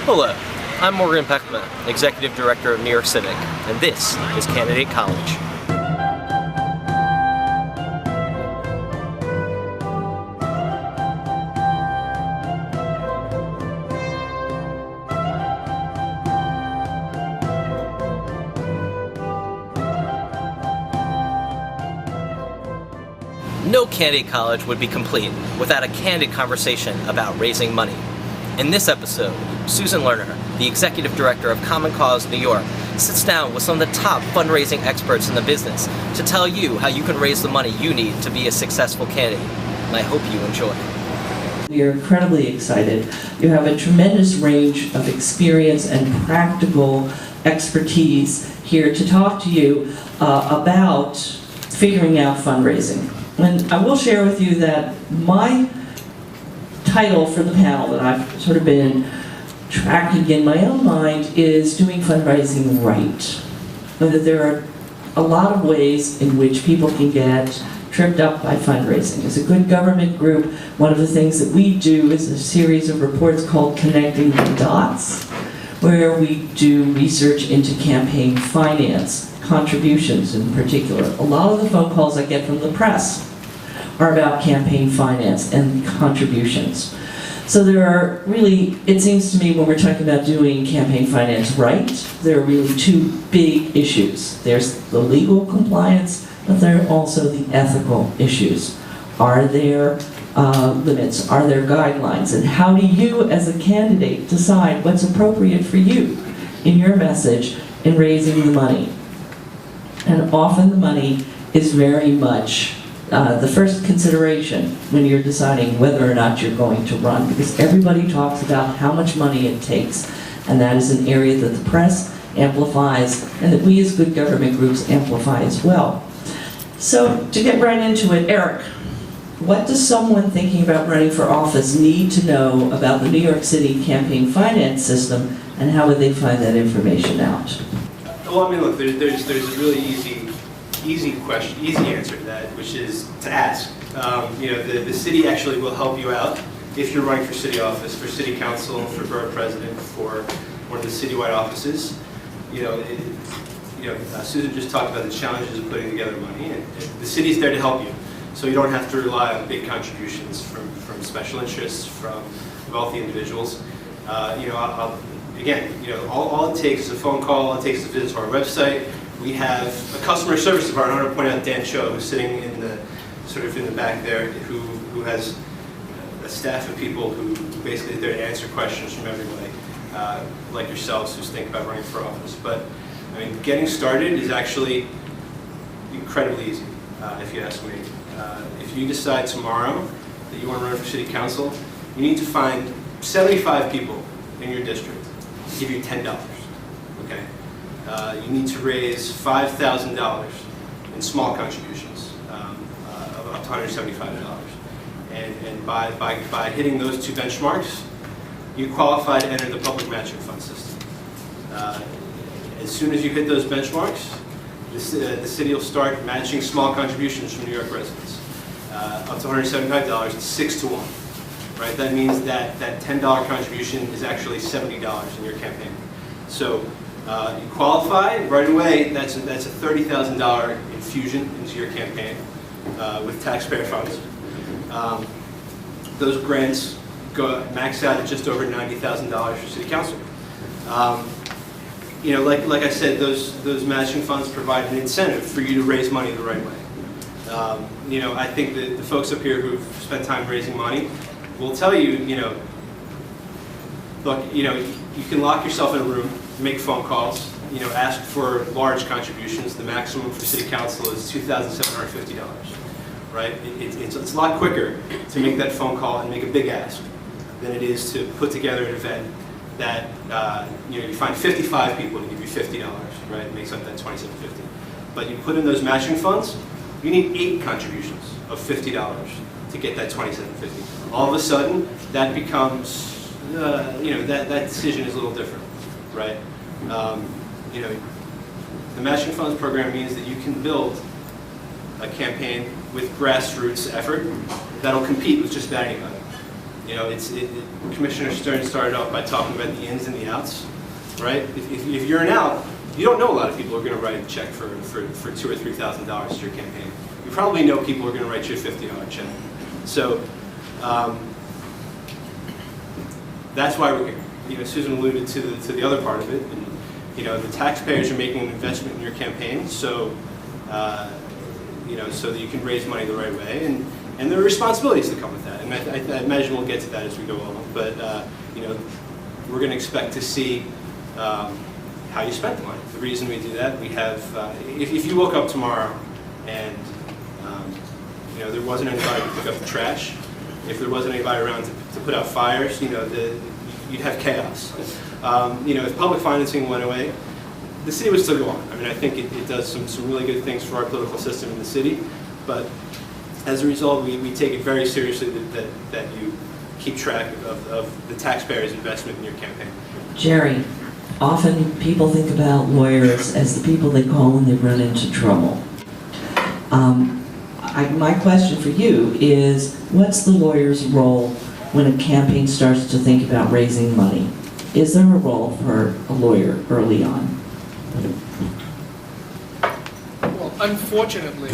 Hello, I'm Morgan Peckman, Executive Director of New York Civic, and this is Candidate College. No Candidate College would be complete without a candid conversation about raising money. In this episode, Susan Lerner, the Executive Director of Common Cause New York, sits down with some of the top fundraising experts in the business to tell you how you can raise the money you need to be a successful candidate. And I hope you enjoy. We are incredibly excited. You have a tremendous range of experience and practical expertise here to talk to you about figuring out fundraising. And I will share with you that my title for the panel that I've sort of been tracking in my own mind is doing fundraising right. And that there are a lot of ways in which people can get tripped up by fundraising. As a good government group, one of the things that we do is a series of reports called Connecting the Dots, where we do research into campaign finance, contributions in particular. A lot of the phone calls I get from the press are about campaign finance and contributions. So there are really, it seems to me when we're talking about doing campaign finance right, there are really two big issues. There's the legal compliance, but there are also the ethical issues. Are there limits? Are there guidelines? And how do you as a candidate decide what's appropriate for you in your message in raising the money? And often the money is very much the first consideration when you're deciding whether or not you're going to run, because everybody talks about how much money it takes, and that is an area that the press amplifies and that we as good government groups amplify as well. So to get right into it, Eric, what does someone thinking about running for office need to know about the New York City campaign finance system, and how would they find that information out? Well, I mean, look, there's a really easy answer to that, which is to ask. The city actually will help you out if you're running for city office, for city council, for borough president, for one of the citywide offices. Susan just talked about the challenges of putting together money, and the city's there to help you. So you don't have to rely on big contributions from special interests, from wealthy individuals. All it takes is a phone call. All it takes is a visit to our website. We have a customer service department. I want to point out Dan Cho, who's sitting in the back there, who has a staff of people who basically are there to answer questions from everybody, like yourselves, who think about running for office. But I mean, getting started is actually incredibly easy, if you ask me. If you decide tomorrow that you want to run for city council, you need to find 75 people in your district to give you $10. Okay. You need to raise $5,000 in small contributions of up to $175. And by hitting those two benchmarks, you qualify to enter the public matching fund system. As soon as you hit those benchmarks, the city will start matching small contributions from New York residents. Up to $175, it's 6 to 1. Right? That means that $10 contribution is actually $70 in your campaign. So you qualify right away. That's a $30,000 infusion into your campaign with taxpayer funds. Those grants max out at just over $90,000 for city council. Like I said, those matching funds provide an incentive for you to raise money the right way. I think that the folks up here who've spent time raising money will tell you, look, you can lock yourself in a room, make phone calls, ask for large contributions. The maximum for city council is $2,750, right? It's a lot quicker to make that phone call and make a big ask than it is to put together an event that, you find 55 people to give you $50, right? It makes up that $2,750. But you put in those matching funds, you need 8 contributions of $50 to get that $2,750. All of a sudden, that becomes, that decision is a little different, right? The matching funds program means that you can build a campaign with grassroots effort that'll compete with just about anybody. You know, Commissioner Stern started off by talking about the ins and the outs, right? If you're an out, you don't know a lot of people are going to write a check for $2,000 or $3,000 to your campaign. You probably know people are going to write you a $50 check. So that's why we're here. You know, Susan alluded to the other part of it. And, you know, the taxpayers are making an investment in your campaign, so you know, so that you can raise money the right way, and there are responsibilities that come with that. And I imagine we'll get to that as we go along. But you know, we're going to expect to see how you spent the money. The reason we do that, we have, if you woke up tomorrow and you know, there wasn't anybody to pick up the trash, if there wasn't anybody around to put out fires, you know, you'd have chaos. You know, if public financing went away, the city would still go on. I mean, I think it does some really good things for our political system in the city, but as a result, we take it very seriously that you keep track of the taxpayers' investment in your campaign. Jerry, often people think about lawyers as the people they call when they run into trouble. My question for you is, what's the lawyer's role when a campaign starts to think about raising money? Is there a role for a lawyer early on? Well, unfortunately,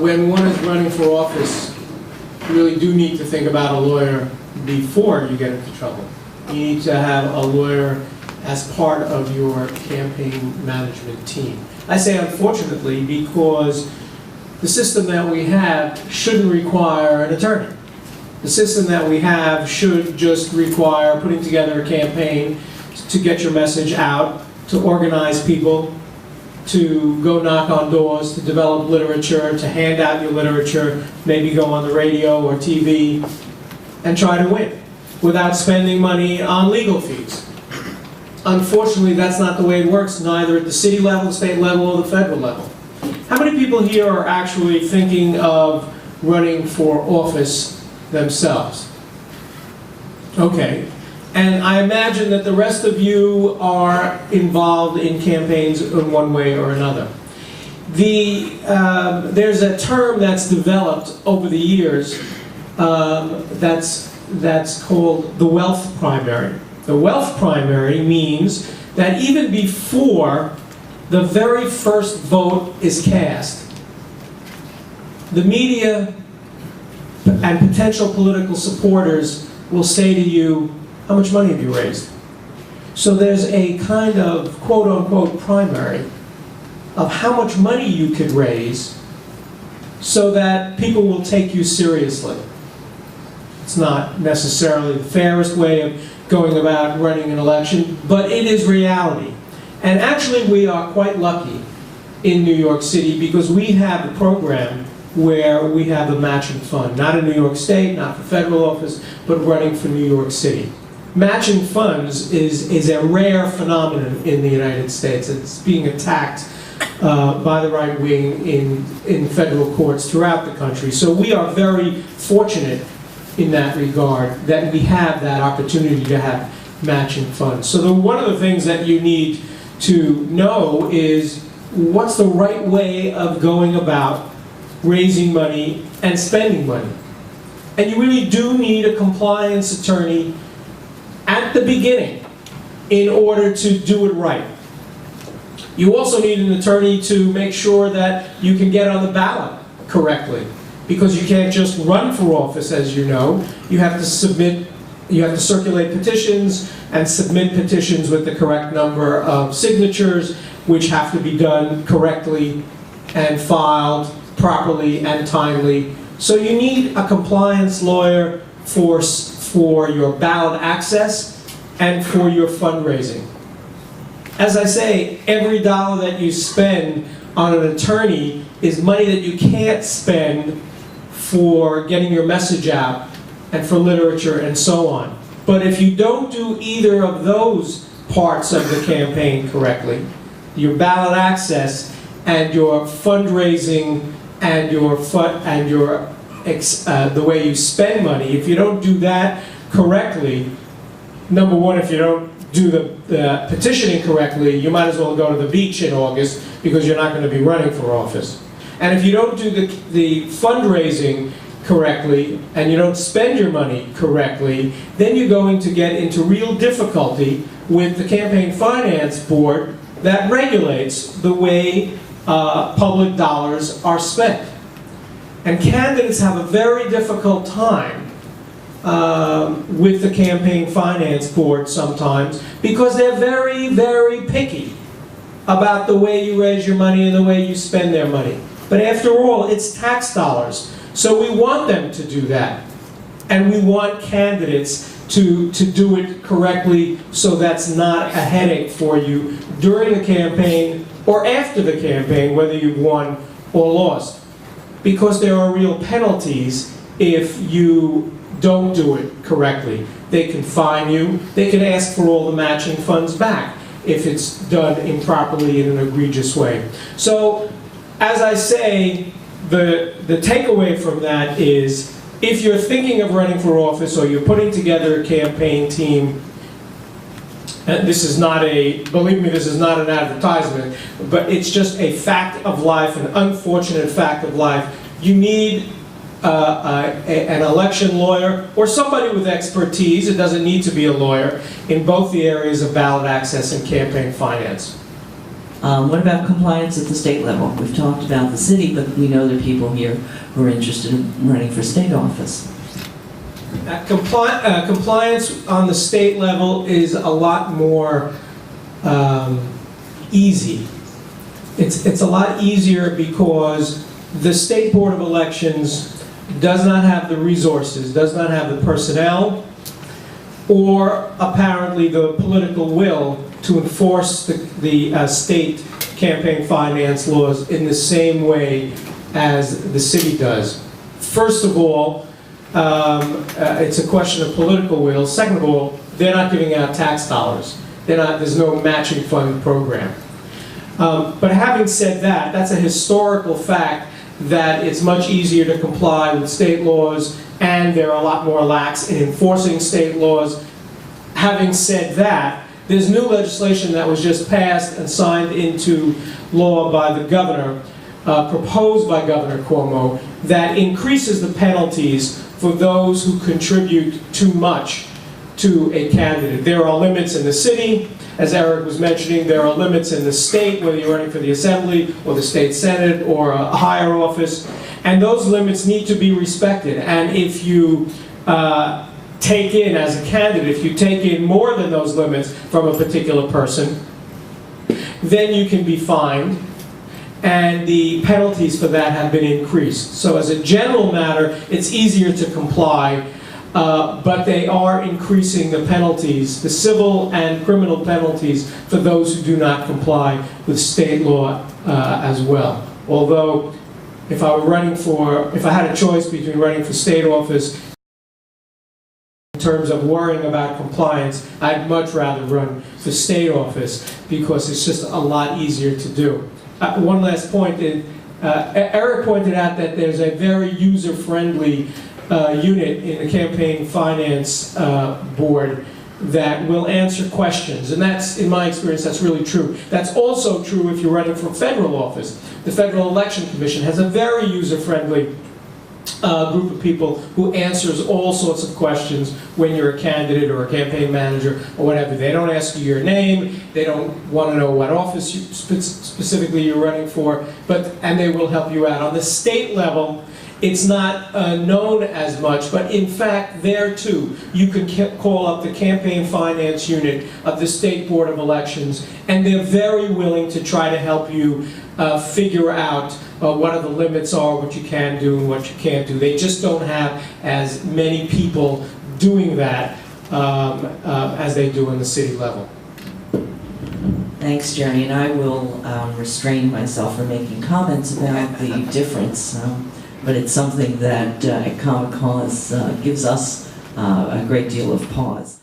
when one is running for office, you really do need to think about a lawyer before you get into trouble. You need to have a lawyer as part of your campaign management team. I say unfortunately because the system that we have shouldn't require an attorney. The system that we have should just require putting together a campaign to get your message out, to organize people, to go knock on doors, to develop literature, to hand out your literature, maybe go on the radio or TV, and try to win without spending money on legal fees. Unfortunately, that's not the way it works, neither at the city level, the state level, or the federal level. How many people here are actually thinking of running for office themselves? Okay. And I imagine that the rest of you are involved in campaigns in one way or another. There's a term that's developed over the years that's called the wealth primary. The wealth primary means that even before the very first vote is cast, the media and potential political supporters will say to you, how much money have you raised? So there's a kind of quote-unquote primary of how much money you could raise so that people will take you seriously. It's not necessarily the fairest way of going about running an election, but it is reality. And actually we are quite lucky in New York City because we have a program where we have a matching fund, not in New York State, not for federal office, but running for New York City. Matching funds is a rare phenomenon in the United States. It's being attacked by the right wing in federal courts throughout the country. So we are very fortunate in that regard that we have that opportunity to have matching funds. So one of the things that you need to know is what's the right way of going about raising money and spending money. And you really do need a compliance attorney at the beginning in order to do it right. You also need an attorney to make sure that you can get on the ballot correctly, because you can't just run for office, as you know. You have to circulate petitions and submit petitions with the correct number of signatures, which have to be done correctly and filed properly and timely. So you need a compliance lawyer for your ballot access and for your fundraising. As I say, every dollar that you spend on an attorney is money that you can't spend for getting your message out and for literature and so on. But if you don't do either of those parts of the campaign correctly, your ballot access and your fundraising and the way you spend money, if you don't do that correctly, number one, if you don't do the petitioning correctly, you might as well go to the beach in August because you're not going to be running for office. And if you don't do the fundraising correctly and you don't spend your money correctly, then you're going to get into real difficulty with the Campaign Finance Board that regulates the way public dollars are spent. And candidates have a very difficult time with the Campaign Finance Board sometimes because they're very, very picky about the way you raise your money and the way you spend their money. But after all, it's tax dollars. So we want them to do that. And we want candidates to do it correctly so that's not a headache for you during the campaign or after the campaign, whether you've won or lost. Because there are real penalties if you don't do it correctly. They can fine you, they can ask for all the matching funds back if it's done improperly in an egregious way. So, as I say, the takeaway from that is, if you're thinking of running for office or you're putting together a campaign team, and this is not believe me, this is not an advertisement, but it's just a fact of life, an unfortunate fact of life. You need an election lawyer or somebody with expertise, it doesn't need to be a lawyer, in both the areas of ballot access and campaign finance. What about compliance at the state level? We've talked about the city, but we know there are people here who are interested in running for state office. Compliance on the state level is a lot more easy. It's a lot easier because the State Board of Elections does not have the resources, does not have the personnel, or apparently the political will to enforce the state campaign finance laws in the same way as the city does. First of all, it's a question of political will. Second of all, they're not giving out tax dollars. There's no matching fund program. But having said that, that's a historical fact that it's much easier to comply with state laws, and they're a lot more lax in enforcing state laws. Having said that, there's new legislation that was just passed and signed into law by the governor, proposed by Governor Cuomo, that increases the penalties for those who contribute too much to a candidate. There are limits in the city. As Eric was mentioning, there are limits in the state, whether you're running for the Assembly or the State Senate or a higher office, and those limits need to be respected. And if you take in, as a candidate, if you take in more than those limits from a particular person, then you can be fined, and the penalties for that have been increased. So as a general matter, it's easier to comply, but they are increasing the penalties, the civil and criminal penalties, for those who do not comply with state law as well. Although, if I had a choice between running for state office in terms of worrying about compliance, I'd much rather run for state office because it's just a lot easier to do. One last point, Eric pointed out that there's a very user-friendly unit in the Campaign Finance Board that will answer questions, and that's, in my experience, that's really true. That's also true if you're running for federal office. The Federal Election Commission has a very user-friendly group of people who answers all sorts of questions when you're a candidate or a campaign manager or whatever. They don't ask you your name, they don't want to know what office specifically you're running for, and they will help you out. On the state level, it's not known as much, but in fact, there too, you can call up the campaign finance unit of the State Board of Elections, and they're very willing to try to help you figure out what the limits are, what you can do and what you can't do. They just don't have as many people doing that as they do in the city level. Thanks, Jerry, and I will restrain myself from making comments about the difference. But it's something that at Common Cause gives us a great deal of pause.